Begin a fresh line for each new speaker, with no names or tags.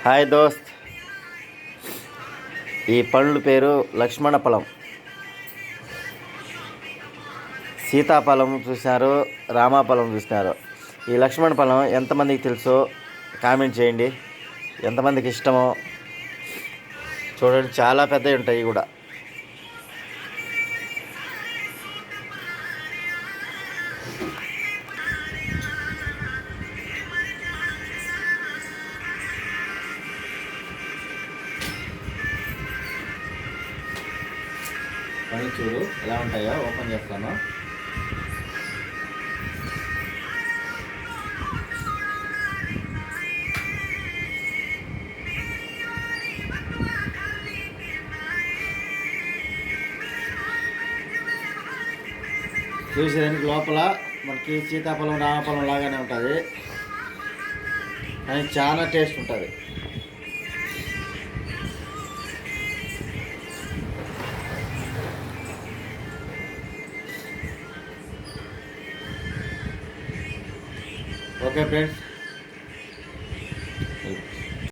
Hi దోస్త్, ఈ పండ్ల పేరు లక్ష్మణ ఫలం. సీతాఫలం చూసినారు, రామాఫలం చూసినారు. ఈ లక్ష్మణ ఫలం ఎంతమందికి తెలుసో కామెంట్ చేయండి. ఎంతమందికి ఇష్టమో చూడండి, చాలా పెద్దవి ఉంటాయి కూడా. పని చూడు ఎలా ఉంటాయో, ఓపెన్ చేస్తాను. చూసేదానికి లోపల మనకి సీతాఫలం రామఫలం లాగానే ఉంటుంది, కానీ చాలా టేస్ట్ ఉంటుంది. Okay friends.